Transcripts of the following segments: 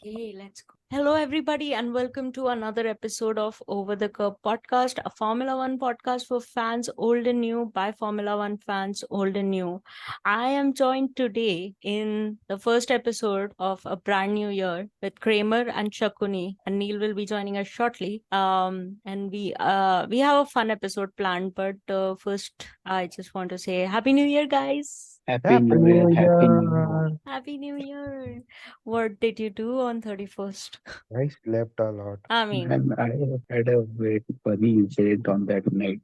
Okay, let's go. Hello, everybody, and welcome to another episode of Over the Curb podcast, a Formula One podcast for fans old and new by Formula One fans old and new. I am joined today in the first episode of a brand new year with Kramer and Shakuni, and Neil will be joining us shortly. And we have a fun episode planned, but first I just want to say Happy New Year, guys. Happy New Year, Happy New Year. Happy New Year. What did you do on 31st? I slept a lot. I mean, And I had a very funny incident on that night.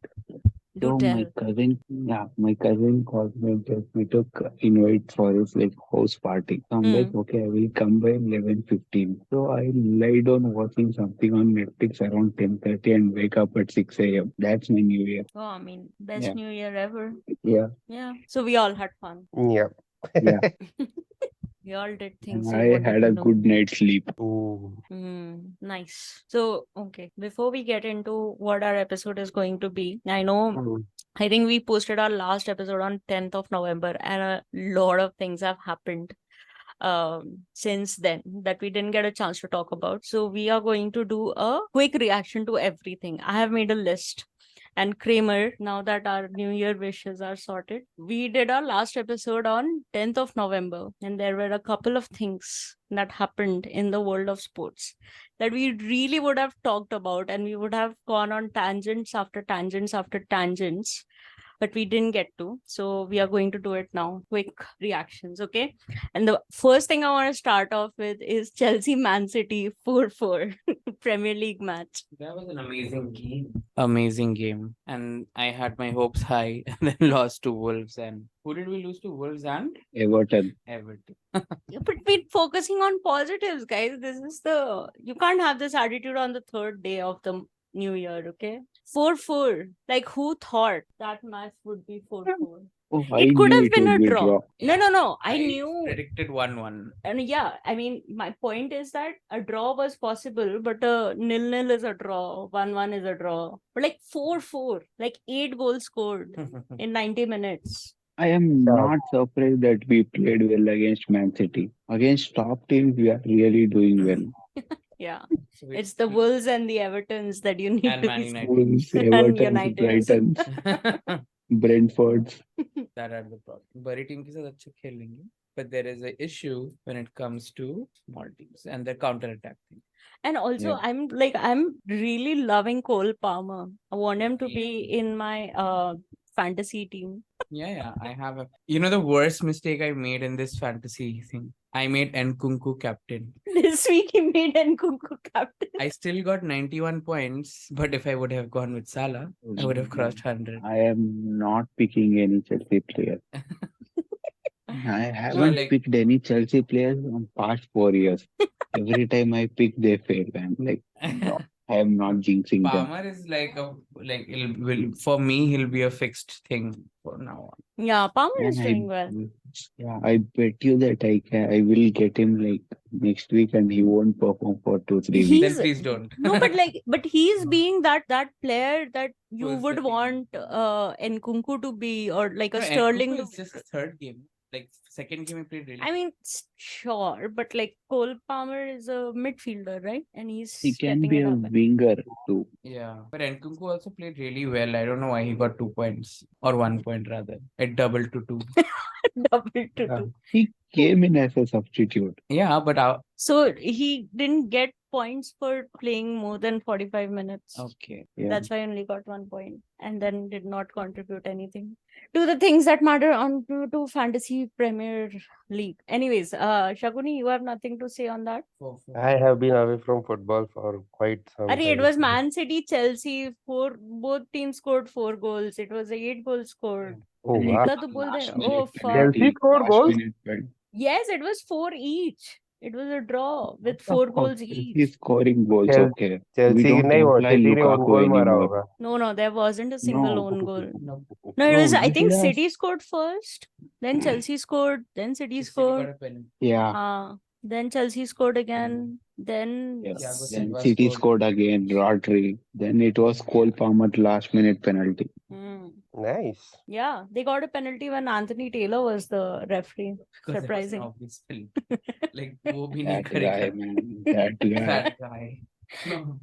do So tell. my cousin called me and just we took invite for his house party. So I'm like, Hmm. okay, I will come by 11:15. So I lie down watching something on Netflix around 10:30 and wake up at 6 a.m. That's my New Year. Oh, I mean, best Yeah, New Year ever. yeah, Yeah. So we all had fun. Yeah. yeah. We all did And things we I wanted had to a do. good night's sleep. Ooh. Nice. So, okay, before we get into what our episode is going to be, I think we posted our last episode on 10th of November, and a lot of things have happened since then that we didn't get a chance to talk about. So we are going to do a quick reaction to everything. I have made a list. And Kramer, now that our New Year wishes are sorted, we did our last episode on 10th of November, and there were a couple of things that happened in the world of sports that we really would have talked about, and we would have gone on tangents after tangents after tangents, but we didn't get to. So we are going to do it now. Quick reactions, okay? And the first thing I want to start off with is Chelsea Man City 4-4 Premier League match. That was an amazing game. Amazing game. And I had my hopes high and then lost to Wolves. And who did we lose to? Wolves and Everton. Everton. But we're focusing on positives, guys. You can't have this attitude on the third day of the new year, okay? 4-4. Like, who thought that match would be 4-4? Oh, I It could knew have it been would a be draw. draw. No. I knew. Predicted 1-1. And yeah, I mean, my point is that a draw was possible, but a 0-0 is a draw, 1-1 is a draw. But like 4-4, like 8 goals scored in 90 minutes. I am Yeah. not surprised that we played well against Man City. Against top teams, we are really doing well. Yeah, So it's the Wolves and the Evertons that you need And to Man be United. Wolves, And Everton, Uniteds. Brighton, Brentford. that are the problem. बड़ी team के साथ अच्छा खेल लेंगे. But there is an issue when it comes to small teams and their counter attack thing. And also, Yeah. I'm really loving Cole Palmer. I want him to be in my fantasy team. Yeah. I have a. You know the worst mistake I made in this fantasy thing. I made Nkunku captain. This week he made Nkunku captain. I still got 91 points, but if I would have gone with Salah, I would have crossed 100. I am not picking any Chelsea player. I haven't like- picked any Chelsea players on past 4 years. Every time I pick, they fail. I'm like, no, I am not jinxing them. Palmer is for me, he'll be a fixed thing for now on. Yeah, Palmer is And doing well. Yeah. I bet you that I will get him next week and he won't perform for 2-3 weeks. He's- Then please don't. No, but he's being that player that you Who is would the- want Nkunku to be, or like a No, Sterling Nkunku to is just third game. Like second game, he played really. I mean, sure, but like Cole Palmer is a midfielder, right? And he's He can stepping be it a up. winger too. Yeah, but Nkunku also played really well. I don't know why he got 2 points or 1 point rather. It doubled to 2. Double to Yeah. two. He came in as a substitute. Yeah, but So he didn't get points for playing more than 45 minutes. okay. Yeah. That's why I only got 1 point and then did not contribute anything to the things that matter on to Fantasy Premier League. Anyways, Shaguni, you have nothing to say on that? I have been away from football for quite some It time. was Man City, Chelsea, both teams scored 4 goals. It was 8 goals scored. Oh, Like, wow. Ika to bol last rahe- minute oh, fuck. penalty, Chelsea scored last goals? minute pen- Yes, it was 4 each. It was a draw with What the 4 fuck? goals He's each. scoring goals, Chel- okay. We Chelsea don't नहीं वो employ City ने own Lukaku goal मारा anymore. होगा. No, there wasn't a single No. own goal. No. No, it was, No, I think we should have- City scored first, then Chelsea scored, then City scored. Yeah. Then Chelsea scored again. Then Yeah. Thiago Then Silva City scored. scored again, Rodri. Then it was Cole Palmer last minute penalty. Nice. yeah, they got a penalty when Anthony Taylor was the referee. Because it was an Surprising. obvious split. Like, वो भी नहीं That guy, करेगा. man. That guy. That guy. No.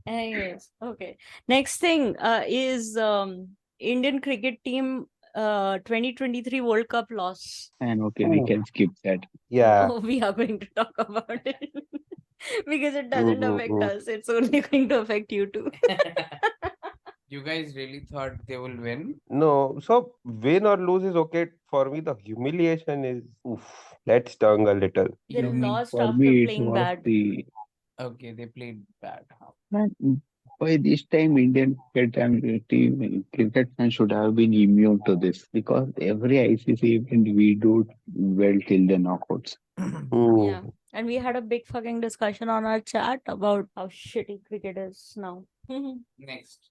Anyways, okay. Next thing is Indian cricket team 2023 World Cup loss. And okay, we Ooh. can skip that. Yeah. No, we are going to talk about it because it Mm, doesn't mm, affect mm. us. It's only going to affect you too. You guys really thought they will win? No, so win or lose is okay. For me, the humiliation is oof. That stung a little. They You mean lost For after me, it playing was bad. the okay, they played bad. Huh? man. By this time, Indian cricket fans should have been immune to this because every ICC event we do well till the knockouts. Yeah. Mm. And we had a big fucking discussion on our chat about how shitty cricket is now. Next.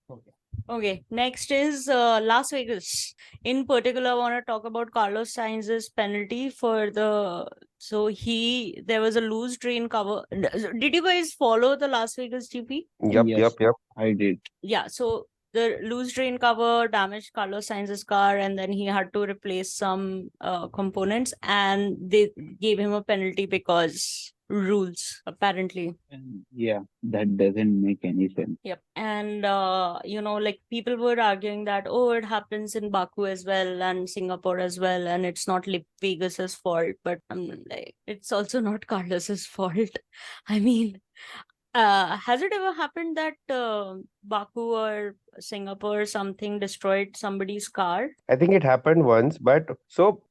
Okay. Okay, next is Las Vegas. In particular, I want to talk about Carlos Sainz's penalty for there was a loose drain cover. Did you guys follow the Las Vegas GP? Yup, Yes. yup, yup. I did. Yeah, so the loose drain cover damaged Carlos Sainz's car, and then he had to replace some components, and they gave him a penalty because rules, apparently. And yeah, that doesn't make any sense. Yep. And like people were arguing that, oh, it happens in Baku as well and Singapore as well, and it's not Vegas's fault. But I'm like, it's also not Carlos's fault. I mean, has it ever happened that Baku or Singapore or something destroyed somebody's car? I think it happened once, but so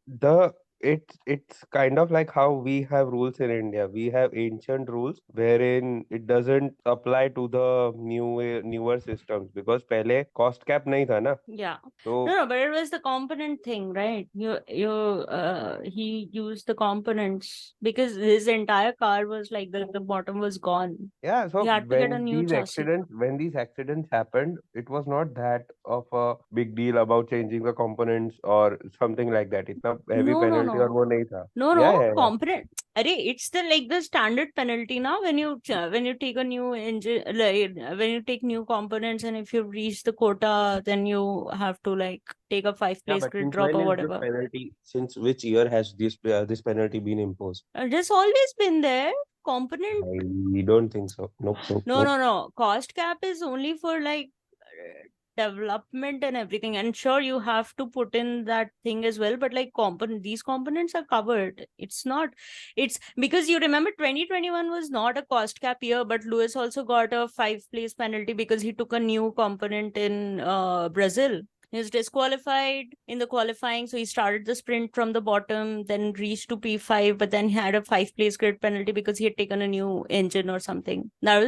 it's kind of like how we have rules in India. We have ancient rules wherein it doesn't apply to the newer systems because पहले cost cap नहीं था ना. Yeah. So No, but it was the component thing, right? He used the components because his entire car was like the bottom was gone. yeah, so He had to get a when new chassis. these accidents happened, it was not that of a big deal about changing the components or something like that. इतना heavy No, penalty और no. वो नहीं था. No, Yeah, no, yeah, yeah. component. It's the standard penalty now when you take a new engine, like when you take new components, and if you reach the quota, then you have to like take a 5-place grid drop or whatever. penalty? Since which year has this penalty been imposed? It's always been there. Component. I don't think so. Nope, nope, No, nope. no. Cost cap is only for like development and everything. And sure, you have to put in that thing as well. But like these components are covered. It's because you remember 2021 was not a cost cap year, but Lewis also got a 5-place penalty because he took a new component in Brazil. He was disqualified in the qualifying, so he started the sprint from the bottom, then reached to P5, but then he had a 5-place grid penalty because he had taken a new engine or something. That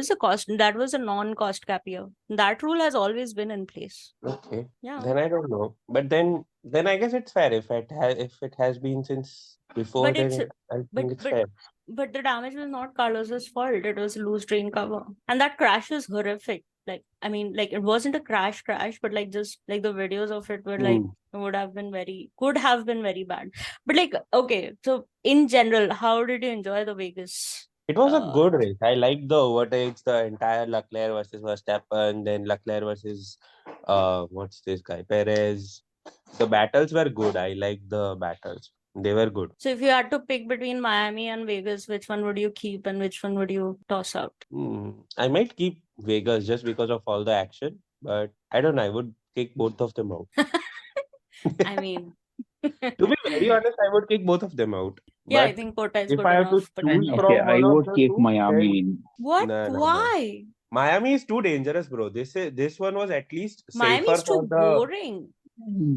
was a non-cost cap year. That rule has always been in place. Okay. Yeah. Then I don't know. But then I guess it's fair if it has been since before. But Then it's- I think but- it's fair. But the damage was not Carlos's fault. It was a loose drain cover. And that crash was horrific. Like, I mean, like it wasn't a crash, but like just like the videos of it were like could have been very bad. But like, okay, so in general, how did you enjoy the Vegas? It was a good race. I liked the overtakes, the entire Leclerc versus Verstappen, then Leclerc versus what's this guy? Perez. The battles were good. I liked the battles. They were good. So if you had to pick between Miami and Vegas, which one would you keep and which one would you toss out? I might keep Vegas just because of all the action, but I don't know. I would kick both of them out. I mean, To be very honest, I would kick both of them out. yeah, I But think Kota is if good I have to enough. But choose from Okay, I one of would the keep two, Miami then in. what? No. Why? Miami is too dangerous, bro. This one was at least Miami safer is too for the. boring.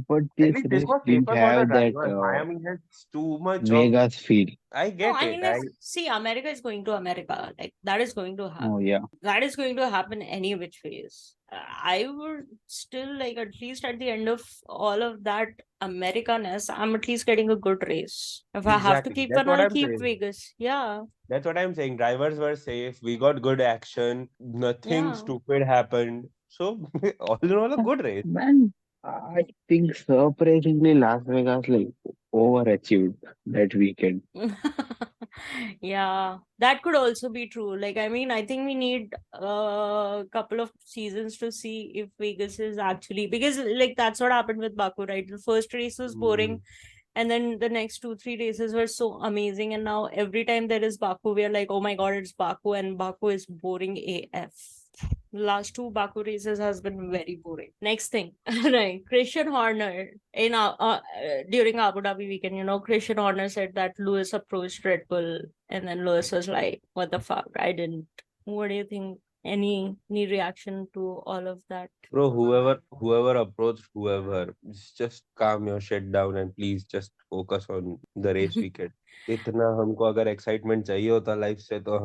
But At this least this race was didn't safer for the have that drivers. Miami has too much of. Vegas feel. I No, get I it. mean, see, America is going to America. Like that is going to happen. Oh yeah. That is going to happen any which ways. I would still like at least at the end of all of that Americaness, I'm at least getting a good race. If I have to Exactly. keep That's one, what I'll I'm keep saying. Vegas. Yeah. That's what I'm saying. Drivers were safe. We got good action. Nothing Yeah. stupid happened. So all in all, a good race. Man, I think surprisingly Las Vegas, like overachieved that weekend. Yeah, that could also be true. Like, I mean, I think we need a couple of seasons to see if Vegas is actually, because like that's what happened with Baku, right? The first race was boring, and then the next 2, 3 races were so amazing, and now every time there is Baku, we are like, oh my god, it's Baku, and Baku is boring AF. Last two Baku races has been very boring. Next thing, right? Christian Horner during Abu Dhabi weekend, Christian Horner said that Lewis approached Red Bull, and then Lewis was like, "What the fuck? I didn't." What do you think? Any reaction to all of that? Bro, whoever approached whoever, just calm your shit down and please just focus on the race weekend. इतना हमको अगर excitement चाहिए होता life से तो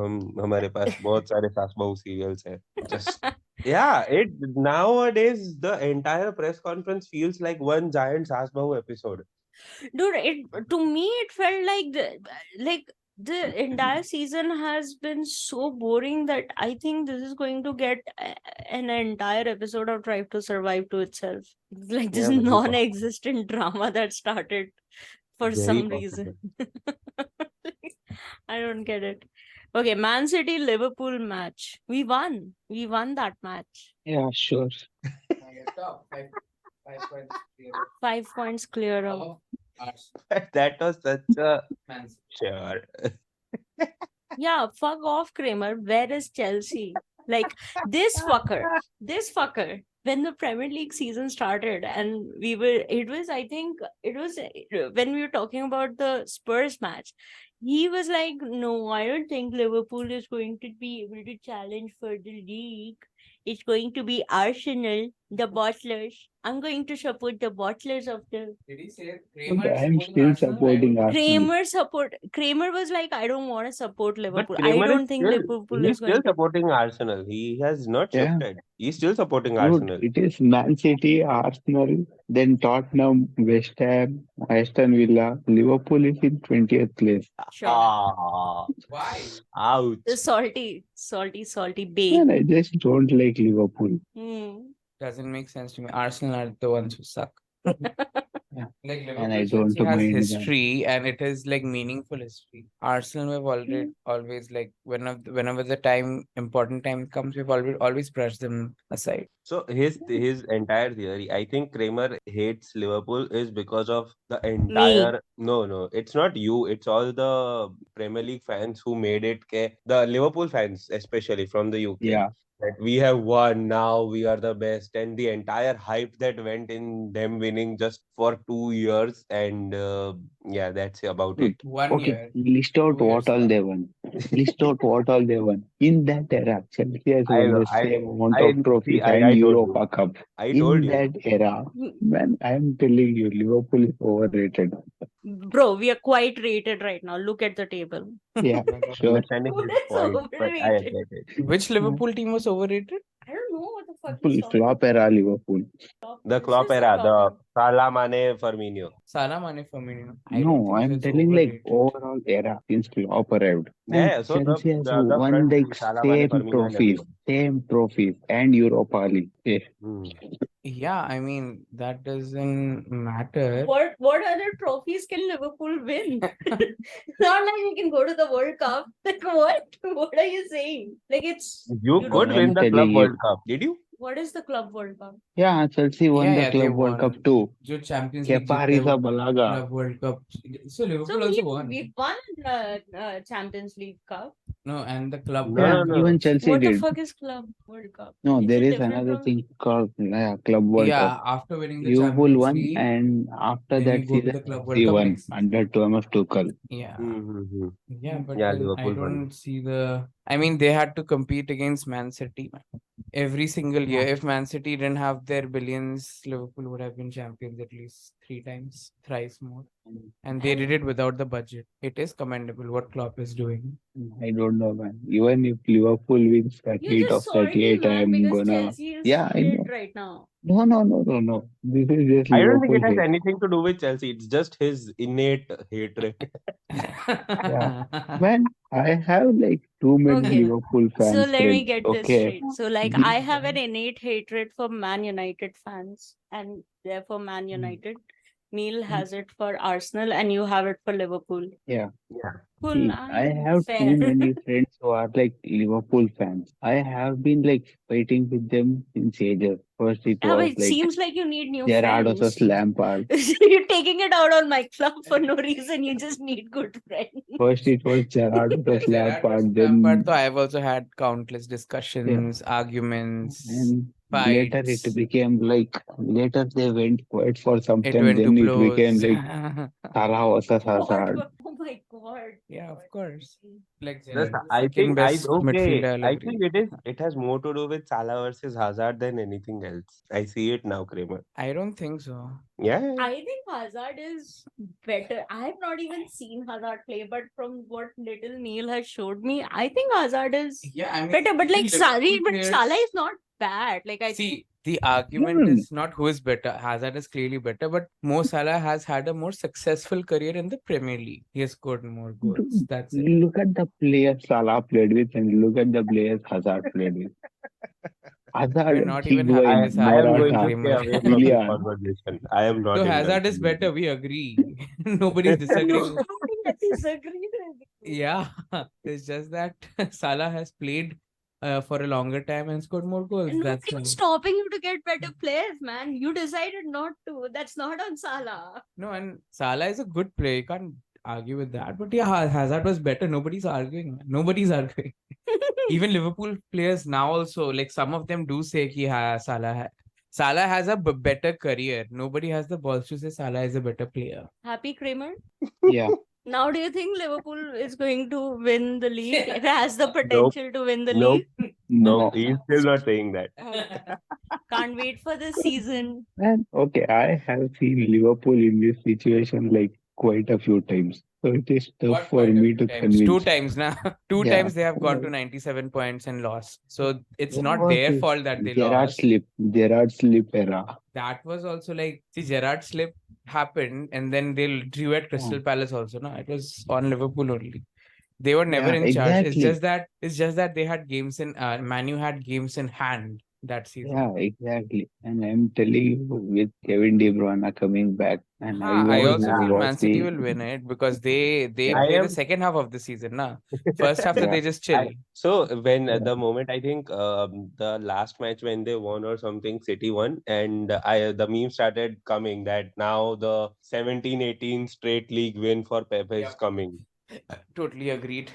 हमारे पास बहुत सारे सास बहू सीरियल्स हैं. Just yeah, it nowadays the entire press conference feels like one giant saas bahu episode. Dude, to me it felt like the entire season has been so boring that I think this is going to get an entire episode of Drive to Survive to itself. It's like this Yeah, very possible. non-existent drama that started for Very some possible. reason. I don't get it. Okay, Man City Liverpool match. We won. We won that match. Yeah, sure. 5 points clear of. That was such a sure. Yeah, fuck off, Kramer. Where is Chelsea? Like this fucker. When the Premier League season started, and I think it was when we were talking about the Spurs match, he was like, no, I don't think Liverpool is going to be able to challenge for the league. It's going to be Arsenal, the bottlers. I'm going to support the bottlers of the. Did he say But I'm still supporting Arsenal. Kramer was like, I don't want to support But Liverpool. I Kramer don't is think still, Liverpool he's is going still to. supporting Arsenal. He has not Yeah. shifted. He's still supporting Dude, Arsenal. it is Man City, Arsenal, then Tottenham, West Ham, Aston Villa. Liverpool is in 20th place. Sure. Ah, Why? ouch. The salty babe. And I just don't like Liverpool. Doesn't make sense to me. Arsenal are the ones who suck. Yeah. Like And I Liverpool don't Chelsea has mind that. history, and it is like meaningful history. Arsenal have always like whenever the important time comes, we've always brushed them aside. So his entire theory, I think Kramer hates Liverpool is because of the entire no, it's not you, it's all the Premier League fans who made it the Liverpool fans, especially from the UK. Yeah. That we have won, now we are the best, and the entire hype that went in them winning just for 2 years, and yeah, that's about it. 1 Okay, year. list out 2 years what all now. they won. List out what all they won. In that era, Chelsea has I won know, the same amount I of trophies and told you. Europa Cup. I told In you. that era, man, I am telling you, Liverpool is overrated. Bro, we are quite rated right now. Look at the table. Yeah, sure. Understanding Who his is point, but I overrated? get it. Which Liverpool team was overrated? I don't know what the fuck Full he's talking flop era Liverpool. about. The This Klopp is the era, the problem. Salah, Mane, Firmino. Salah, Mane, Firmino. I don't No, think so I'm it's telling like overrated. overall era since Klopp arrived. Man, Yeah, so Chelsea has the won front like three, Salah, Mane, Firmino, and same trophies and Europa League. Yeah. everyone. Yeah, I mean that doesn't matter. What other trophies can Liverpool win? Not like we can go to the World Cup. Like what? What are you saying? Like it's You you could don't win I'm the telling Club you. World Cup, did you? What is the Club World Cup? Yeah, Chelsea won the they Club World Cup won. too. जो Champions League Kepa जीते वो Arrizabalaga. Club World Cup. So Liverpool So also won. we've won Champions League Cup. No, and the Club No, Yeah, World Cup. even Chelsea What the did. fuck is Club World Cup? No, Is there it is different another from- thing called Club World Yeah, Cup. after winning the Liverpool Champions won, League, and after then you that go to the season, Club World Chelsea Cup won next season. under Thomas Tuchel. Yeah. Mm-hmm. Yeah, but Yeah, then I Liverpool won. don't see I mean, they had to compete against Man City every single year. If Man City didn't have their billions, Liverpool would have been champions at least 3 times, thrice more. And they did it without the budget. It is commendable what Klopp is doing. I don't know, man. Even if Liverpool wins that You're heat of just salty, 38, man, I'm because gonna. Chelsea is Yeah, I shit know. right now. No. This is just I don't think Liverpool it has hate. anything to do with Chelsea. It's just his innate hatred. Man, I have like too many Okay. Liverpool fans. So let me friends, get this okay? straight. So like This- I have an innate hatred for Man United fans, and therefore Man United Neil has it for Arsenal and you have it for Liverpool. Yeah. Cool. See, I have fair. too many friends who are like Liverpool fans. I have been like fighting with them since ages. First, it Yeah, but was it like seems like you need new Gerrard friends. versus Lampard. You're taking it out on my club for no reason. You just need good friends. First, it was Gerrard versus Gerrard versus Lampard. Lampard, Then, so I've also had countless discussions, arguments, and later fights. it became like later they went quiet for some It time. went to Then it became blows. like Salah versus What? Hazard. Oh my god. Yeah, of course. Like Just, Gerrard, I second think I best okay. midfielder, I'll I agree. think it has more to do with Salah versus Hazard than anything else. I see it now, Kramer. I don't think so. Yeah. I think Hazard is better. I have not even seen Hazard play, but from what little Neil has showed me, I think Hazard is Yeah, I mean, better. But like Liverpool but players- Salah is not bad. Like I think See, the argument Hmm. is not who is better. Hazard is clearly better, but Mo Salah has had a more successful career in the Premier League. He has scored more goals. That's it. Look at the players Salah played with and look at the players Hazard played with. Hazard, We're not even Higuain, having this I am going Morata, to stay away from this Willian. conversation. I am not So interested Hazard is in better. this. We agree. Nobody's disagreeing. nobody disagrees with you. Yeah, it's just that Salah has played for a longer time and scored more goals. And That's nobody's all. stopping you to get better players, man. You decided not to. That's not on Salah. No, and Salah is a good player. You can't argue with that. But yeah, Hazard was better. Nobody's arguing. Nobody's arguing. Even Liverpool players now also, like some of them do say that Salah has a better career. Nobody has the balls to say Salah is a better player. Happy Kramer? Yeah. Now, do you think Liverpool is going to win the league? It has the Nope. potential to win the Nope. league. No, he's still not saying that. Can't wait for the season. And okay, I have seen Liverpool in this situation like quite a few times. So it is tough What for quite a me few to times? convince. Two times now. Two Yeah. times they have gone to 97 points and lost. So it's What not was their this fault that they Gerrard lost. Gerrard slip era. That was also like, see, Gerrard slip happened and then they drew at Crystal Palace also. No, it was on Liverpool only. They were never Yeah, in charge. It's exactly. just that they had games in Man U had games in hand that season. Yeah, exactly. And I'm telling you, with Kevin De Bruyne coming back, and I was also feel Man City watching. will win it because they I play the am- second half of the season. Nah. First half Yeah. they just chill. So when Yeah. the moment I think the last match when they won or something, City won, and the meme started coming that now the 17-18 straight league win for Pep is Yep. coming. Totally agreed.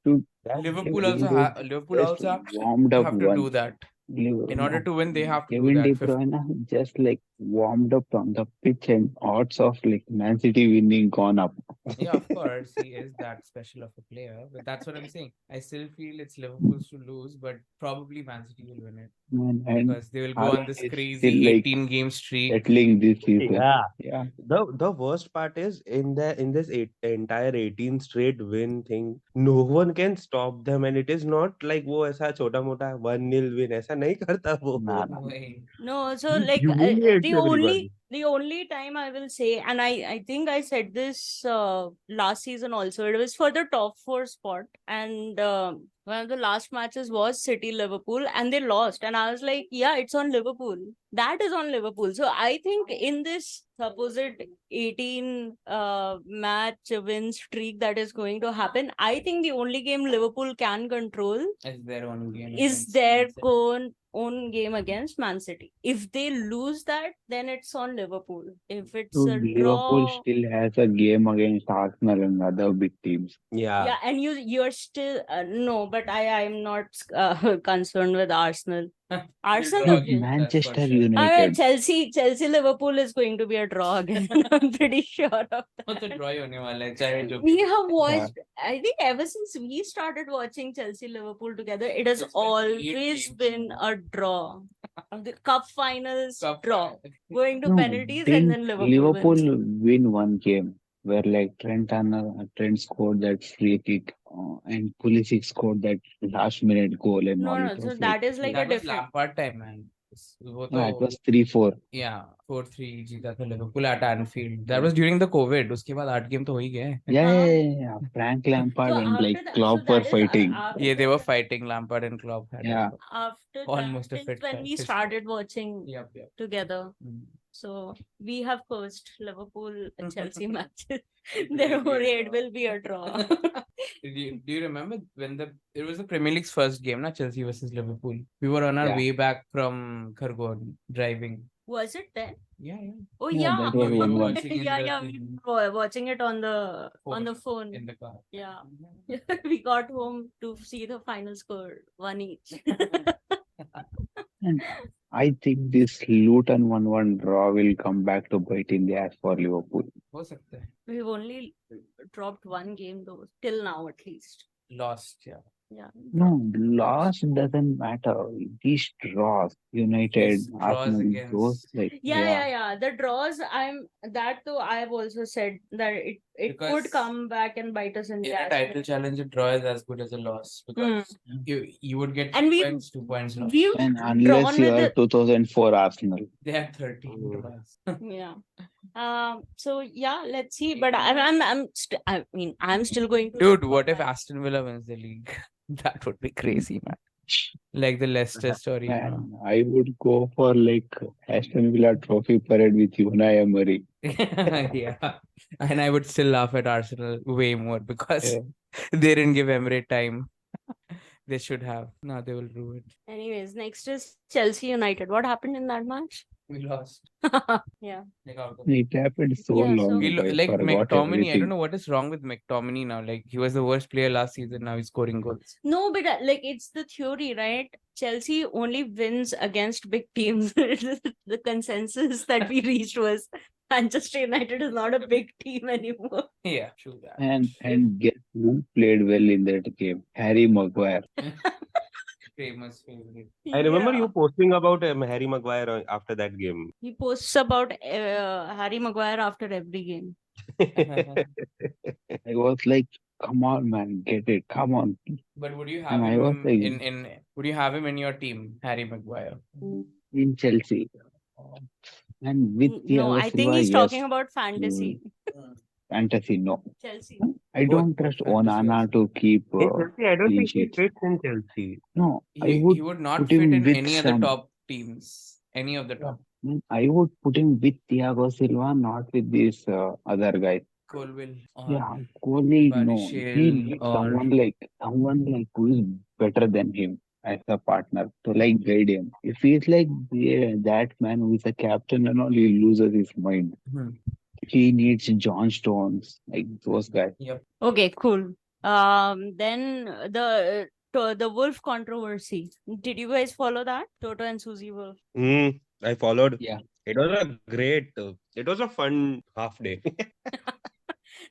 To Liverpool Kevin also just warmed up have to once. do that. In order to win, they have to do Kevin De that. Bruyne just like warmed up on the pitch, and odds of like Man City winning gone up. Yeah, of course, he is that special of a player. But that's what I'm saying. I still feel it's Liverpool's to lose, but probably Man City will win it And because they will go on Haaland this is crazy still, like, 18-game streak. settling this season. Yeah. The worst part is in this entire 18 straight win thing, no one can stop them, and it is not like वो ऐसा छोटा मोटा 1-0 win ऐसा नहीं करता वो. Nah. No, so He like humiliates the everybody. only time I will say, and I think I said this last season also, it was for the top 4 spot, and one of the last matches was City Liverpool, and they lost, and I was like, yeah, it's on Liverpool. That is on Liverpool. So I think in this supposed 18 match win streak that is going to happen, I think the only game Liverpool can control Is their own game. is against their Man City. own game against Man City. If they lose that, then it's on Liverpool. If it's So a Liverpool draw, still has a game against Arsenal and other big teams. yeah, and you're still no, but I'm not concerned with Arsenal. Arsenal, draw is- against us for Manchester sure. United. Chelsea Liverpool is going to be a draw again. I'm pretty sure of that. वो तो draw ही होने वाला है, चाहे जो We have watched, I think ever since we started watching Chelsea Liverpool together, it has It's been 8 always games. been a draw. The cup finals, Cup draw. final. Going to No, penalties didn't and then Liverpool wins. win one game where like Trent scored that free kick and Pulisic scored that last minute goal and all. No, It so was that is like a That was different. Lampard time, man. वो no, it तो was 3-4. yeah 4-3 जीता था Liverpool at Anfield. That was during the COVID. उसके बाद 8 game तो हो ही गए. Yeah. Frank Lampard So and like after that, Klopp so were that is fighting. Yeah, they were fighting. Lampard and Klopp had Yeah. after Almost a that, fit since when fight. we started watching Yep. together. Mm. So we have first Liverpool and Chelsea matches. will Therefore, be a it draw. will be a draw. Do you remember when it was the Premier League's first game, not Chelsea versus Liverpool? We were on our Yeah. way back from Khargone driving. Was it then? Yeah, yeah. Oh Yeah, yeah, that was we were 1-1. watching in yeah, the yeah. We were watching it on the phone. in the car. Yeah. We got home to see the final score, 1 each. And I think this Luton 1-1 draw will come back to bite in the ass for Liverpool. हो सकता है. We've only dropped one game though, till now at least. Lost, yeah. Yeah. No, loss doesn't matter. These draws, United, These draws Arsenal, those against Yeah. The draws, I've also said that it could Because come back and bite us in the in a ass. title challenge, a draw is as good as a loss because you would get And 2 points lost. We've And drawn unless you with are the 2004 Arsenal. They had 13 draws. yeah. So yeah, let's see. But I'm still going to Dude, support what if that. Aston Villa wins the league? That would be crazy, man. Like the Leicester story. Man, I would go for like Aston Villa trophy parade with Unai Emery. Yeah. And I would still laugh at Arsenal way more because Yeah. they didn't give Emery time. They should have. Now they will rue it. Anyways, next is Chelsea United. What happened in that match? We lost. Yeah. Like out of It happened so Yeah, long so- ago. I like forgot McTominay, I everything. don't know what is wrong with McTominay now. Like he was the worst player last season. Now he's scoring goals. No, but like it's the theory, right? Chelsea only wins against big teams. The consensus that we reached was Manchester United is not a big team anymore. Yeah, true that. And guess who played well in that game? Harry Maguire. Famous favorite. I remember Yeah. you posting about Harry Maguire after that game. He posts about Harry Maguire after every game. I was like, come on, man, get it. Come on. But would you have And I was him like- in would you have him in your team, Harry Maguire? In Chelsea. And with No, I think Thiago he's Silva, talking about fantasy. fantasy, no. Chelsea. I don't trust fantasy Onana also. to keep. In Chelsea, I don't clean think he sheets. fits in Chelsea. No, I He would would not put fit him in with any of the some- top teams. Any of the top. I would put him with Thiago Silva, not with this other guy. Colville or Yeah, Kohli, no. He Barichiel needs or- someone like who is better than him as a partner to like guide him. If he's like that man who is a captain and all, he loses his mind. Hmm. He needs John Stones, like those guys. Okay, cool. Then the Wolf controversy. Did you guys follow that? Toto and Susie Wolf. I followed. Yeah. It was a great, it was a fun half day.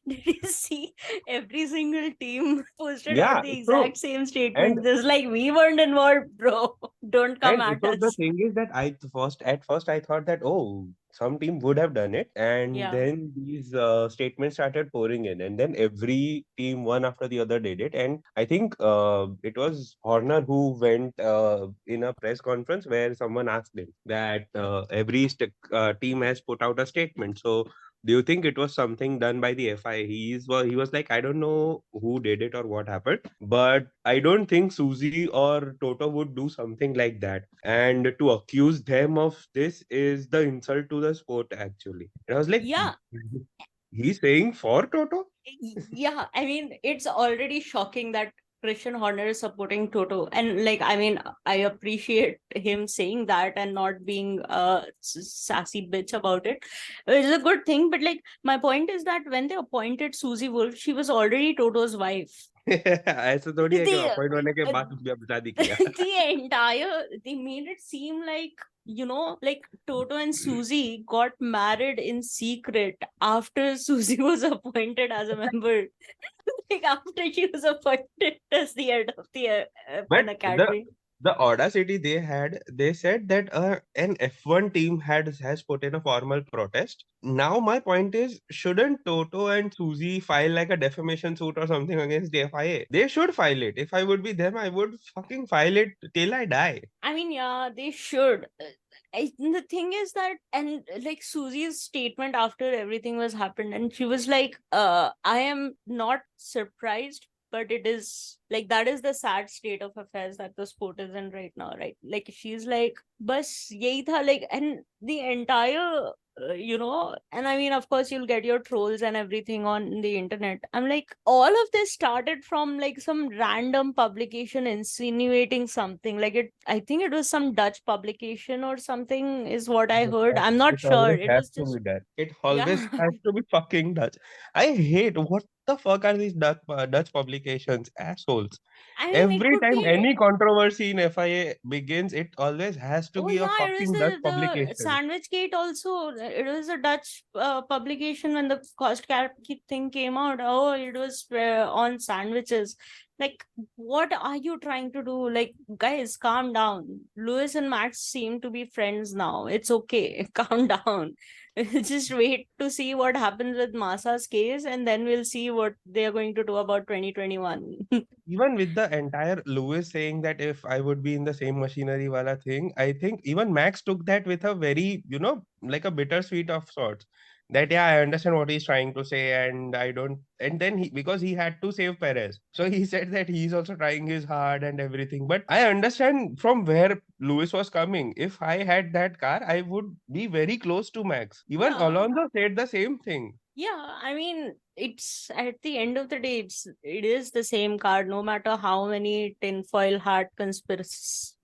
Did you see every single team posted Yeah, out the so- exact same statement? and- Just like we weren't involved, bro. Don't come And at so the us. thing is that at first I thought that, oh, some team would have done it, and Yeah. then these statements started pouring in, and then every team one after the other did it. And I think it was Horner who went in a press conference where someone asked him that every team has put out a statement. So do you think it was something done by the FI? He was like, I don't know who did it or what happened, but I don't think Susie or Toto would do something like that. And to accuse them of this is the insult to the sport, actually. And I was like, Yeah. he's saying for Toto? Yeah, I mean, it's already shocking that Christian Horner is supporting Toto. And like, I mean, I appreciate him saying that and not being a sassy bitch about it. It's a good thing. But like, my point is that when they appointed Susie Wolf, she was already Toto's wife. ऐसा थोड़ी है कि The- appoint होने के बाद उसने अब शादी किया. They made it seem like, you know, like Toto and Susie got married in secret after Susie was appointed as a member. Like after she was appointed as the head of the But an academy. The audacity they had, they said that an F1 team has put in a formal protest. Now my point is, shouldn't Toto and Susie file like a defamation suit or something against the FIA? They should file it. If I would be them, I would fucking file it till I die. I mean, yeah, they should. The thing is that, and like Susie's statement after everything was happened, and she was like, I am not surprised but it is like that is the sad state of affairs that the sport is in right now, right? Like she's like, bus yahi tha, like, and the entire and I mean, of course, you'll get your trolls and everything on the internet. I'm like, all of this started from like some random publication insinuating something. Like I think it was some Dutch publication or something, is what I heard. I'm not It sure. always It has was to just, be Dutch. It always yeah. has to be fucking Dutch. I hate what the fuck are these Dutch publications? Assholes. I mean, it Every could time be. any controversy in FIA begins, it always has to Oh be a yeah, it was fucking Dutch the publication. Sandwich Gate also. It was a Dutch publication when the cost cap thing came out. Oh, it was on sandwiches. Like, what are you trying to do? Like, guys, calm down. Lewis and Max seem to be friends now. It's okay. Calm down. Just wait to see what happens with Masa's case, and then we'll see what they are going to do about 2021. Even with the entire Lewis saying that if I would be in the same machinery wala thing, I think even Max took that with a very, like a bittersweet of sorts. That yeah, I understand what he's trying to say, and I don't. And then because he had to save Perez, so he said that he's also trying his hard and everything. But I understand from where Lewis was coming. If I had that car, I would be very close to Max. Even Yeah. Alonso said the same thing. Yeah, I mean, it's at the end of the day, it is the same card, no matter how many tinfoil hat conspirators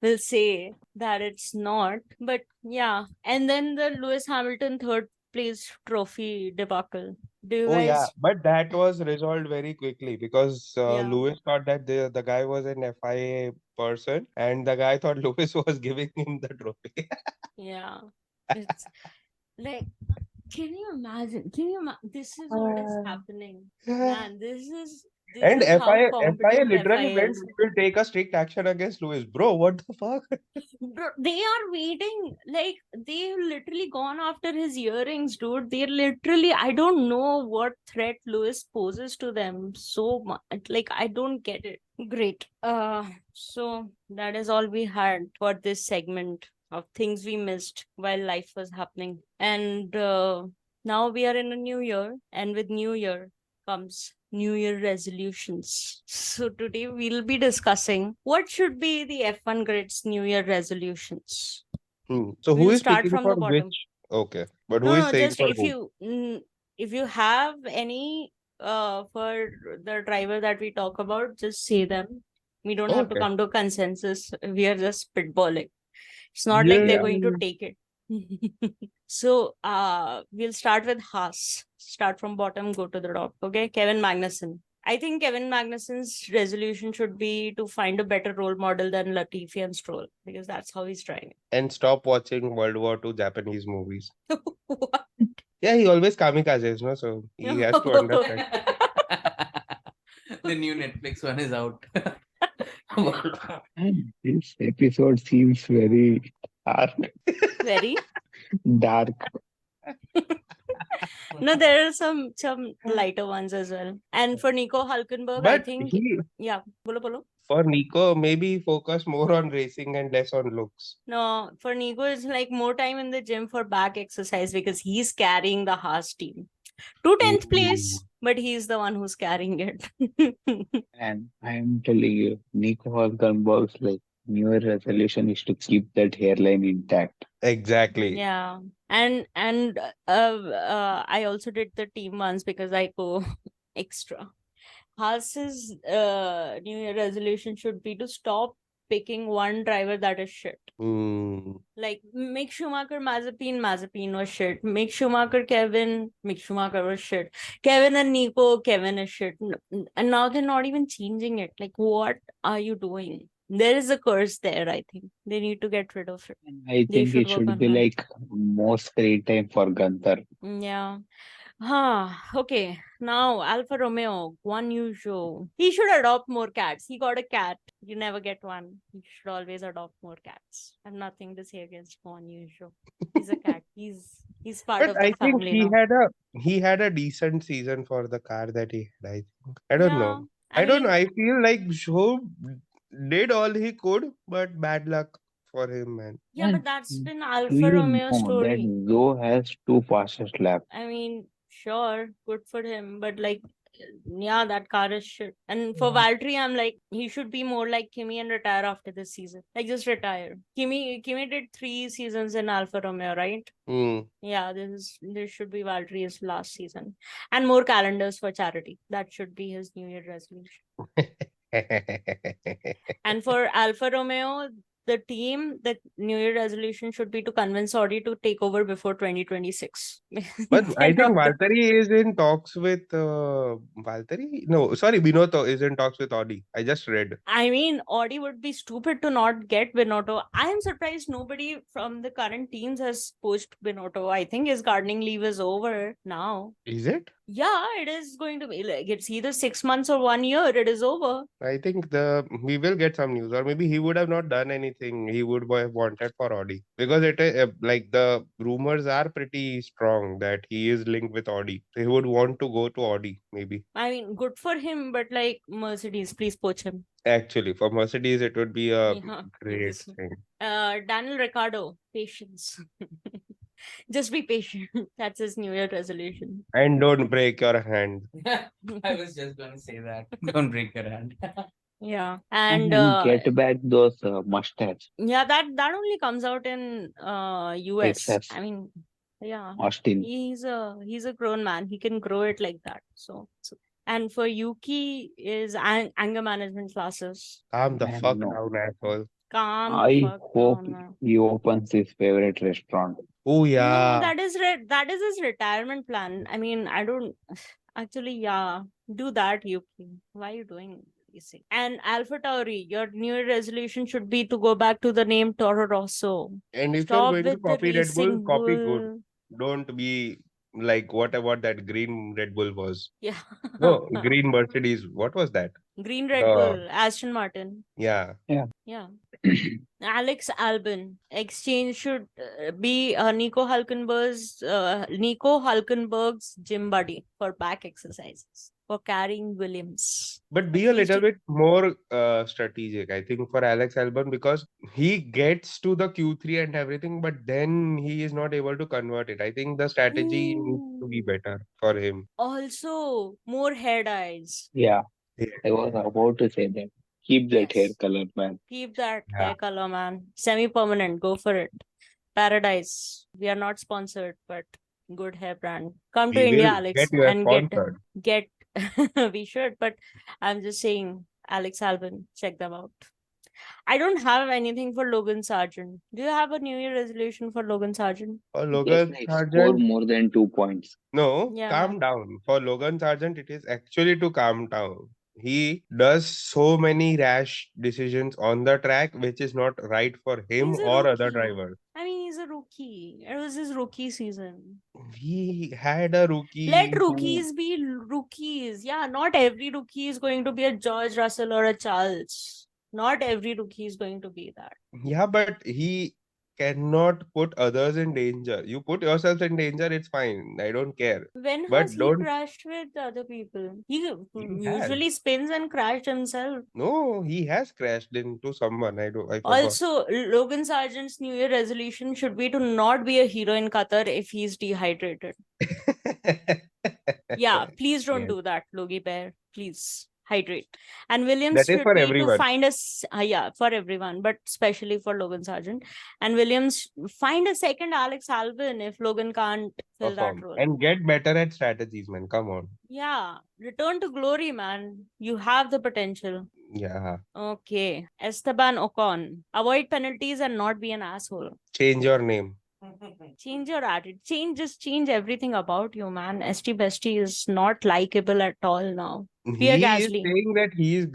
will say that it's not. But yeah, and then the Lewis Hamilton third place trophy debacle. Do you Oh yeah, guys? but that was resolved very quickly because Yeah, Lewis thought that the guy was an FIA person, and the guy thought Lewis was giving him the trophy. yeah. It's like, can you imagine? This is what is happening, man. This And is how FIA competent literally FIA went, is. "We will take a strict action against Lewis." Bro, what the fuck? Bro, they are waiting. Like, they've literally gone after his earrings, dude. They're literally, I don't know what threat Lewis poses to them so much. Like, I don't get it. Great. So that is all we had for this segment of things we missed while life was happening. And now we are in a new year, and with new year comes New Year resolutions. So today we'll be discussing what should be the F1 Grid's New Year resolutions. So who We'll is start picking from for the bottom. which? Okay, but who No, is no, saying just for who? if you have any for the driver that we talk about, just say them. We don't have to Okay. come to a consensus. We are just spitballing. It's not like they're going to Yeah. take it. So we'll start with Haas. Start from bottom, go to the top. Okay, Kevin Magnussen. I think Kevin Magnussen's resolution should be to find a better role model than Latifi and Stroll, because that's how he's trying And stop watching World War II Japanese movies. it. What? Yeah, he always kamikazes, no? So he has to understand. The new Netflix one is out. And this episode seems very dark. Very. Dark. No, there are some lighter ones as well. And for Nico Hulkenberg, I But think he, yeah, bolo. for Nico, maybe focus more on racing and less on looks. No, for Nico, it's like more time in the gym for back exercise because he's carrying the Haas team to 10th place, but he's the one who's carrying it. And I'm telling you, Nico Hulkenberg's like New Year resolution is to keep that hairline intact. Exactly. Yeah. And I also did the team once because I go extra. Haas's New Year resolution should be to stop picking one driver that is shit. Like Mick Schumacher, Mazepin was shit. Mick Schumacher, Mick Schumacher was shit. Kevin and Nico, Kevin is shit. And now they're not even changing it. Like, what are you doing? There is a curse there, I think. They need to get rid of it. And I They think should it work should on be that. like more screen time for Gunther. Yeah. Okay. Now, Alfa Romeo, Guan Yu Zhou. He should adopt more cats. He got a cat. You never get one. You should always adopt more cats. I have nothing to say against Guan Yu Zhou. He's a cat. He's part But of the I think family now. he had a decent season for the car that he had, I think. I don't know. I I don't know. mean, I feel like Shoaib did all he could, but bad luck for him, man. yeah, but And that's been do Alfa you Romeo know that story. Zoe has two fastest laps? I mean, Sure, good for him. But like, yeah, that car is shit. And for Valtteri, I'm like, he should be more like Kimi and retire after this season. Like, just retire. Kimi did 3 seasons in Alfa Romeo, right? Hmm. Yeah, this should be Valtteri's last season. And more calendars for charity. That should be his New Year resolution. And for Alfa Romeo, the New Year resolution should be to convince Audi to take over before 2026. But I Instead think of the- Valtteri is in talks with Valtteri. No, sorry, Binotto is in talks with Audi. I just read. I mean, Audi would be stupid to not get Binotto. I am surprised nobody from the current teams has poached Binotto. I think his gardening leave is over now. Is it? Yeah, it is going to be like it's either 6 months or 1 year. It is over. I think we will get some news, or maybe he would have not done anything. He would have wanted for Audi because it is like the rumors are pretty strong that he is linked with Audi. He would want to go to Audi, maybe. I mean, good for him, but like Mercedes, please poach him. Actually, for Mercedes, it would be a Yeah, great yes. thing. Daniel Ricciardo, patience. Just be patient. That's his New Year resolution. And don't break your hand. I was just going to say that. Don't break your hand. Yeah, And and get back those mustache, yeah, that only comes out in US. Texas. I mean, yeah, Austin. he's a grown man. He can grow it like that. So and for Yuki is anger management classes. Calm the Man, fuck no. down, asshole. Calm the I fuck hope down, man. he opens his favorite restaurant. Oh No, yeah. that is his retirement plan. I mean, I don't actually, yeah, do that, Yuki. Why are you doing these things? And Alpha Tauri, your New Year resolution should be to go back to the name Toro Rosso. And if Stop you're going to with the copy Red Bull, racing copy good. bull. Don't be like whatever that green Red Bull was. Yeah. No, green Mercedes. What was that? Green Red Uh, Bull, Aston Martin. Yeah. Yeah. Alex Albon exchange should be Nico Hulkenberg's gym buddy for back exercises for carrying Williams. But be a At least little bit more strategic, I think, for Alex Albon because he gets to the Q3 and everything, but then he is not able to convert it. I think the strategy needs to be better for him. Also, more hair dyes. Yeah, Yeah. I was about to say that. Keep that hair Yes. color, man. Keep that Yeah. hair color, man. Semi-permanent. Go for it. Paradise. We are not sponsored, but good hair brand. Come to We India, will Alex, get you as and sponsored. get. We should, but I'm just saying, Alex Albon, check them out. I don't have anything for Logan Sargent. Do you have a New Year resolution for Logan Sargent? For Just Logan like score Sargent, more than 2 points. no, Yeah. calm down. For Logan Sargent, it is actually to calm down. He does so many rash decisions on the track, which is not right for him He's a or other rookie. drivers. I mean, he's a rookie. It was his rookie season. He had a rookie Let who- rookies be rookies. Yeah, not every rookie is going to be a George Russell or a Charles. Not every rookie is going to be that. Yeah, but he cannot put others in danger. You put yourself in danger, it's fine. I don't care. When But has he don't- crashed with other people? He has. usually spins and crashed himself. No, he has crashed into someone. I forgot. Also, Logan Sargent's New Year resolution should be to not be a hero in Qatar if he's dehydrated. Yeah, please don't Yes. do that, Logie Bear. Please hydrate. And Williams That is should for be everyone. to find yeah, for everyone, but especially for Logan Sargent. And Williams find a second Alex Albon if Logan can't fill that Perform. role. And get better at strategies, man. Come on. Yeah, return to glory, man. You have the potential. Yeah. Okay, Esteban Ocon, avoid penalties and not be an asshole. Change your name. Change your attitude. Just change everything about you, man. ST Bestie is not likable at all now. Pierre He is Gasly. saying that he is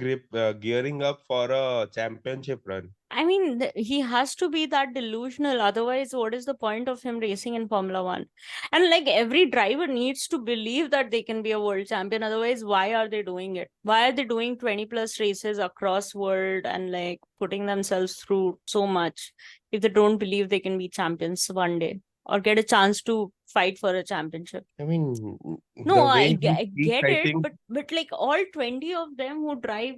gearing up for a championship run. I mean, he has to be that delusional. Otherwise, what is the point of him racing in Formula One? And like every driver needs to believe that they can be a world champion. Otherwise, why are they doing it? Why are they doing 20 plus races across world and like putting themselves through so much if they don't believe they can be champions one day or get a chance to fight for a championship? I mean, No, the I way he get speaks, I it, think but like all 20 of them who drive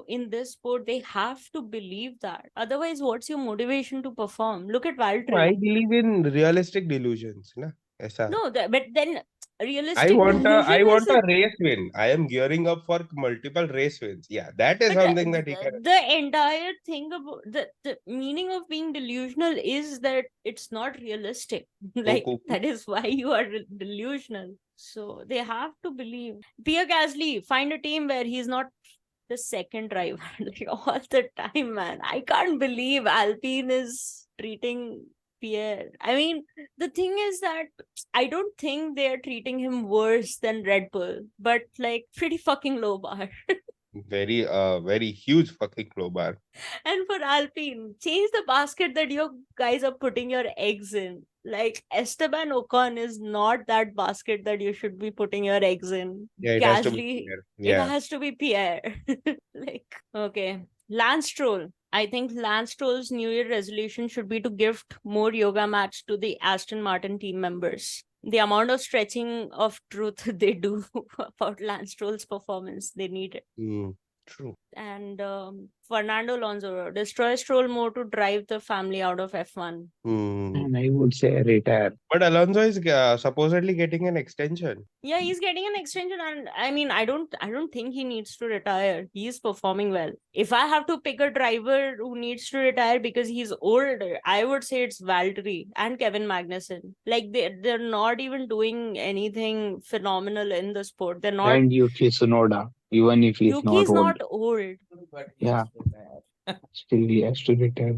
in this sport, they have to believe that. Otherwise, what's your motivation to perform? Look at I Valtteri. believe in realistic delusions. Na? Aisa. No, but then realistic I delusion want is a race win. I am gearing up for multiple race wins. Yeah, that is but something that he can. the entire thing about the meaning of being delusional is that it's not realistic. Like Cool. that is why you are delusional. So they have to believe. Pierre Gasly, find a team where he's not the second driver like all the time, man. I can't believe Alpine is treating Pierre. I mean, the thing is that I don't think they're treating him worse than Red Bull, but like pretty fucking low bar. Very huge fucking low bar. And for Alpine, change the basket that you guys are putting your eggs in. Like Esteban Ocon is not that basket that you should be putting your eggs in. Yeah, it has to be Gasly, clear. it Yeah. has to be Pierre. Like, okay. Lance Stroll. I think Lance Stroll's New Year resolution should be to gift more yoga mats to the Aston Martin team members. The amount of stretching of truth they do about Lance Stroll's performance, they need it. True. And Fernando Alonso, destroy Stroll more to drive the family out of F1. And I would say retire. But Alonso is supposedly getting an extension. Yeah, he's getting an extension, and I mean, I don't think he needs to retire. He's performing well. If I have to pick a driver who needs to retire because he's older, I would say it's Valtteri and Kevin Magnussen. Like they're not even doing anything phenomenal in the sport. They're not. And Yuki Tsunoda, even if he's Yuki's not old, not old. But Yeah. still he has to retire.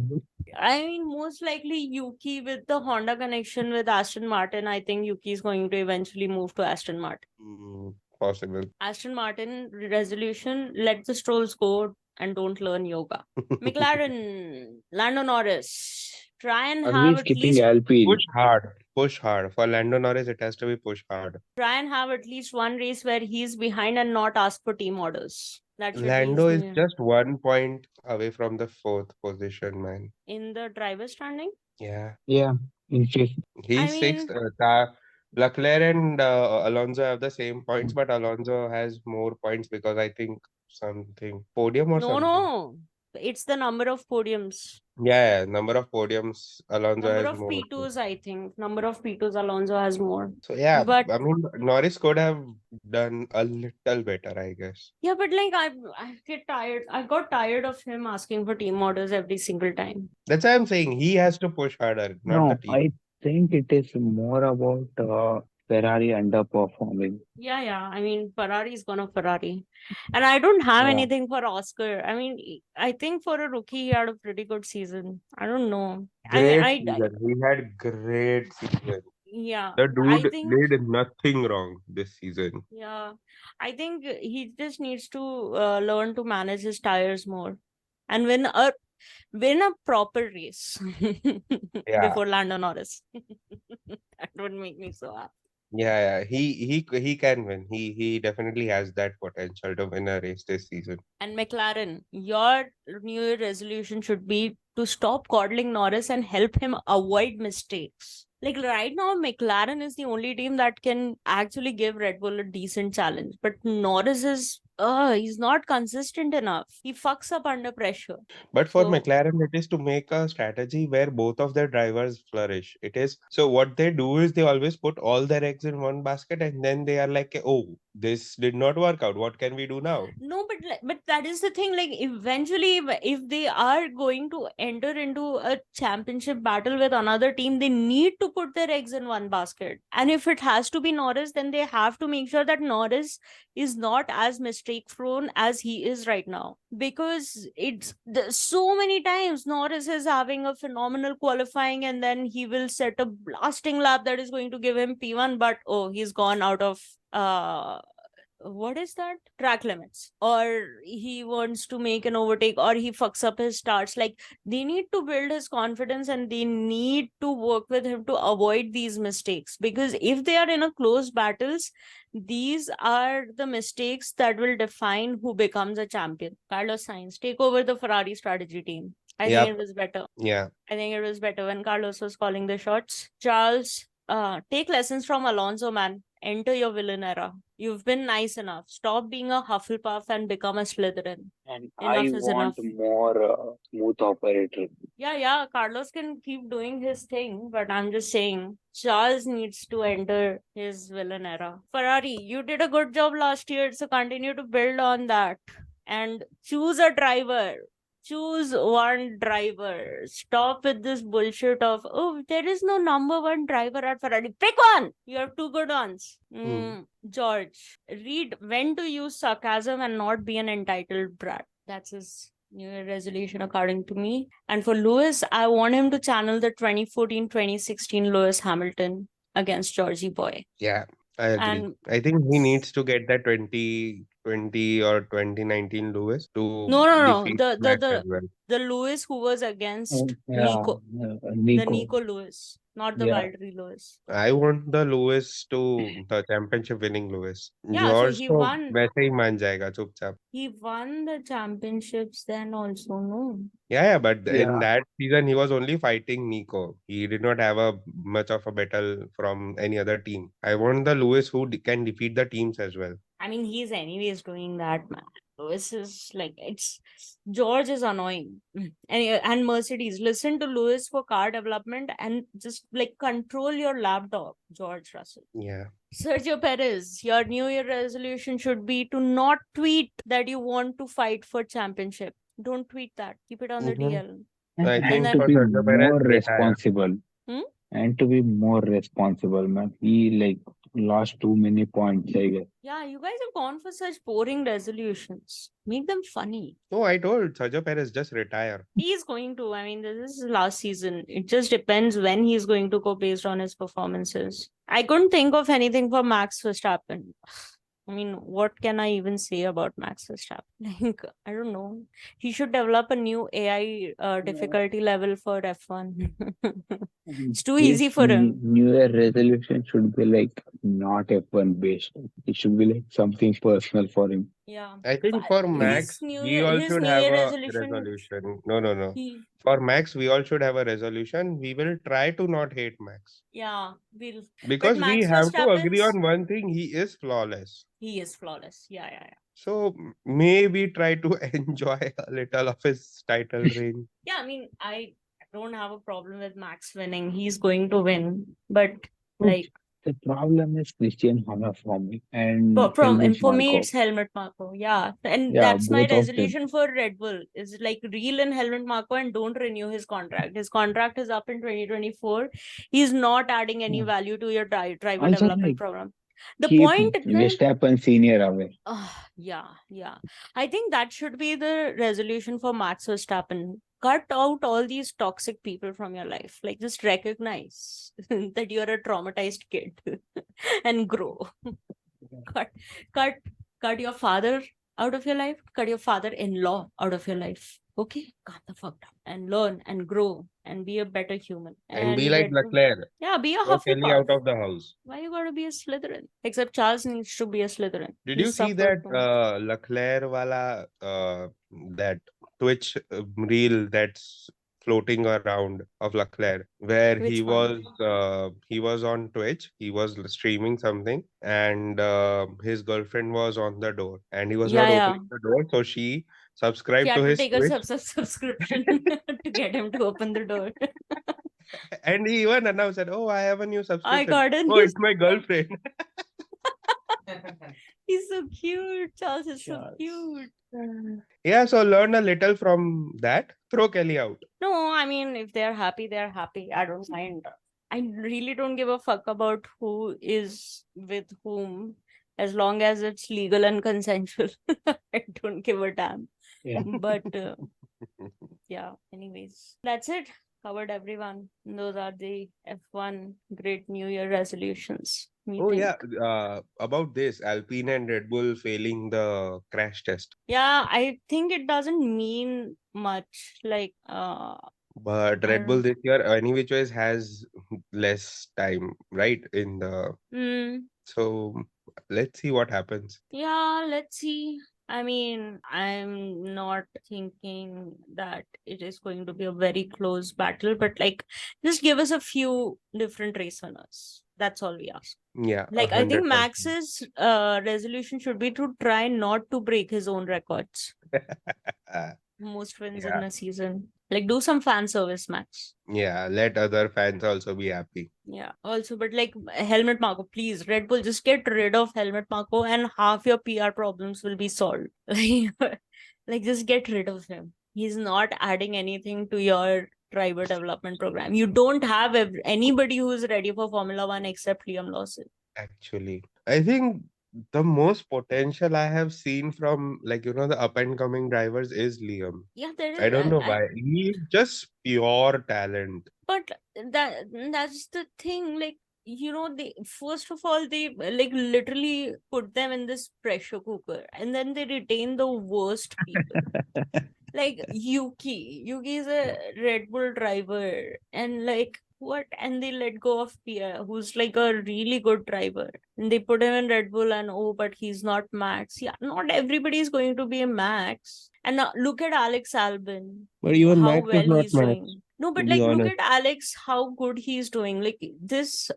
I mean, most likely Yuki with the Honda connection with Aston Martin. I think Yuki is going to eventually move to Aston Martin. Possible. Aston Martin resolution: let the Strolls go and don't learn yoga. McLaren, Lando Norris, try and have Always at keeping least Alpine. Push hard. For Lando Norris, it has to be push hard. one race where he's behind and not ask for team orders. That should Lando be is his just 1 point away from the 4th position, man. in the driver standing. Yeah. Yeah, in fifth. He's I sixth. Leclerc and Alonso have the same points, but Alonso has more points because I think something podium or something. No, it's the number of podiums. Yeah, number of podiums Alonso Number has of more. P2s, I think. Number of P2s, Alonso has more. So yeah, But I mean Norris could have done a little better, I guess. yeah, but like I get tired. I got tired of him asking for team orders every single time. That's why I'm saying he has to push harder, not the No, team. I think it is more about Ferrari underperforming. Yeah. I mean, Ferrari's gonna Ferrari. And I don't have Yeah. anything for Oscar. I mean, I think for a rookie, he had a pretty good season. I don't know. Great I season. He had great season. yeah. The I dude think did nothing wrong this season. yeah. I think he just needs to learn to manage his tires more and win a proper race Yeah. before Lando Norris. That would make me so happy. Yeah. He can win. He definitely has that potential to win a race this season. And McLaren, your New Year resolution should be to stop coddling Norris and help him avoid mistakes. Like right now, McLaren is the only team that can actually give Red Bull a decent challenge. But Norris is he's not consistent enough. He fucks up under pressure. But for So- McLaren, it is to make a strategy where both of their drivers flourish. It is so what they do is they always put all their eggs in one basket and then they are like, oh, this did not work out. What can we do now? No, but that is the thing. Like eventually, if they are going to enter into a championship battle with another team, they need to put their eggs in one basket. And if it has to be Norris, then they have to make sure that Norris is not as mistake prone as he is right now. Because so many times Norris is having a phenomenal qualifying and then he will set a blasting lap that is going to give him P1, but oh, he's gone out of what is that, track limits, or he wants to make an overtake, or he fucks up his starts. Like they need to build his confidence and they need to work with him to avoid these mistakes, because if they are in a close battles, these are the mistakes that will define who becomes a champion. Carlos Sainz, take over the Ferrari strategy team. I Yep. think it was better. Yeah. I think it was better when Carlos was calling the shots. Charles, take lessons from Alonso, man. Enter your villain era. You've been nice enough. Stop being a Hufflepuff and become a Slytherin. And Enough I is want enough. more smooth operator. Yeah, Carlos can keep doing his thing, but I'm just saying Charles needs to enter his villain era. Ferrari, you did a good job last year, so continue to build on that and choose a driver. Choose one driver. Stop with this bullshit of, oh, there is no number one driver at Ferrari. Pick one! You have two good ones. George, read when to use sarcasm and not be an entitled brat. That's his New Year resolution, according to me. And for Lewis, I want him to channel the 2014-2016 Lewis Hamilton against Georgie Boy. Yeah, I agree. And I think he needs to get that 2020 or 2019 Lewis to no, defeat Max as well. the Lewis who was against Yeah, Nico, the Nico. Nico Lewis, not the Yeah. Valtteri Lewis. I want the Lewis to the championship winning Lewis. Yeah, so George he तो won. वैसे ही मान जाएगा चुपचाप. He won the championships then also, no? Yeah, but in Yeah. that season he was only fighting Nico. He did not have a much of a battle from any other team. I want the Lewis who can defeat the teams as well. I mean, he's anyways doing that, man. Lewis is like, it's George is annoying. And Mercedes, listen to Lewis for car development and just like control your laptop, George Russell. Yeah. Sergio Perez, your New Year resolution should be to not tweet that you want to fight for championship. Don't tweet that. Keep it on the Mhm. DL. And, I and think to for be Sergio Perez, more retire. responsible. And to be more responsible, man. He like lost too many points, I guess. Yeah, you guys have gone for such boring resolutions. Make them funny. No, I told Sergio Perez just retire. He's going to. I mean, this is last season. It just depends when he's going to go based on his performances. I couldn't think of anything for Max Verstappen. I mean, what can I even say about Max Verstappen? Like, I don't know. He should develop a new AI difficulty level for F1. It's too easy for him. New Year resolution should be like not F1 based. It should be like something personal for him. Yeah. I think But for his Max, New we Year- all his should New have Year a resolution- resolution. No. He, For Max, we all should have a resolution. We will try to not hate Max. yeah, we'll. Because we Max have to agree Verstappen's- on one thing, he is flawless. He is flawless. Yeah. So maybe try to enjoy a little of his title reign. Yeah, I mean, I don't have a problem with Max winning. He's going to win. But like The problem is Christian Horner for me and for me, Marko. it's Helmut Marko. Yeah. And Yeah, that's my both of them. resolution for Red Bull is like reel in Helmut Marko and don't renew his contract. His contract is up in 2024. He's not adding any Yeah. value to your driver Also, development like, program. The Keep point is Verstappen senior away. yeah. I think that should be the resolution for Max Verstappen. Cut out all these toxic people from your life. Like, just recognize that you're a traumatized kid and grow. Cut your father out of your life. Cut your father-in-law out of your life. Okay, calm the fuck down and learn and grow and be a better human. And be like Red Bull- Leclerc. Yeah, be a Throw Kelly out Hufflepuff. of the house. Why you gotta be a Slytherin? Except Charles needs to be a Slytherin. Did He you see suffered that too much. Leclerc wala that Twitch reel that's floating around of Leclerc where Which he one? was on Twitch, he was streaming something, and his girlfriend was on the door and he was not Yeah. opening the door, so she subscribed She had to to his take a Twitch, subscription to get him to open the door. and he even announced that, oh, I have a new I subscription. got a Oh, new. it's my girlfriend. He's so cute. Charles is so Charles. cute. Yeah, so learn a little from that. Throw Kelly out. No, I mean, if they're happy, they're happy. I don't mind. I really don't give a fuck about who is with whom, as long as it's legal and consensual. I don't give a damn. Yeah. But yeah, anyways, that's it. Covered everyone. Those are the F1 Great New Year resolutions. Oh yeah, about this Alpine and Red Bull failing the crash test. Yeah, I think it doesn't mean much. Like, But I Red Bull don't- this year, any which ways, has less time, right? In the so let's see what happens. yeah, let's see. I mean, I'm not thinking that it is going to be a very close battle, but like, just give us a few different race winners. That's all we ask. Yeah, Like, I think 100%. Max's resolution should be to try not to break his own records. Most wins in Yeah. a season. Like, do some fan service, Max. Yeah, let other fans also be happy. Yeah. Also, but like Helmut Marko, please, Red Bull, just get rid of Helmut Marko and half your PR problems will be solved. Like, just get rid of him. He's not adding anything to your driver development program. You don't have anybody who's ready for Formula One except Liam Lawson. Actually, I think the most potential I have seen from, like, the up and coming drivers is Liam. Yeah, there is. I don't know why. He's just pure talent. But that's the thing. Like, they first of all, they like literally put them in this pressure cooker, and then they retain the worst people. Like Yuki is a Red Bull driver, and like what? And they let go of Pierre, who's like a really good driver, and they put him in Red Bull, and oh, but he's not Max. Yeah, not everybody is going to be a Max. And now look at Alex Albon, But even how Max is well not he's Max, doing. No, but be like look honest. at Alex, how good he's doing. Like this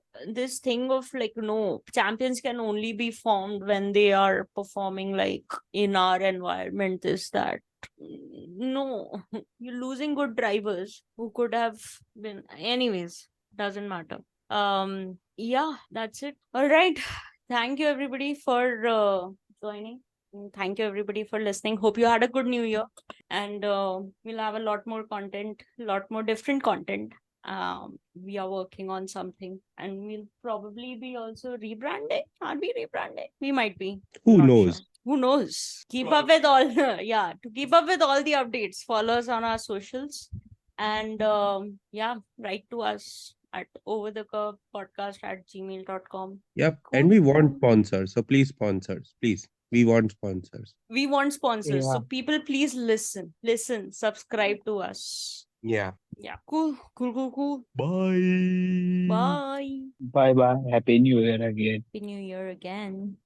thing of like, no, champions can only be formed when they are performing like in our environment, this, that. No, you're losing good drivers who could have been. Anyways, doesn't matter. Yeah, that's it. All right. Thank you everybody for joining. Thank you everybody for listening. Hope you had a good new year, and we'll have a lot more content, a lot more different content. We are working on something, and we'll probably be also rebranding. Are we rebranding? We might be. Who Not knows? sure. Who knows? Keep up with all yeah, to keep up with all the updates, follow us on our socials, and yeah, write to us at overthecurvepodcast@gmail.com. Yep. Cool. And we want sponsors. So please, sponsors. Please. We want sponsors. We want sponsors. Yeah. So people, please listen, subscribe to us. Yeah. Yeah. Cool. Bye. Bye. Bye bye. Happy New Year again. Happy New Year again.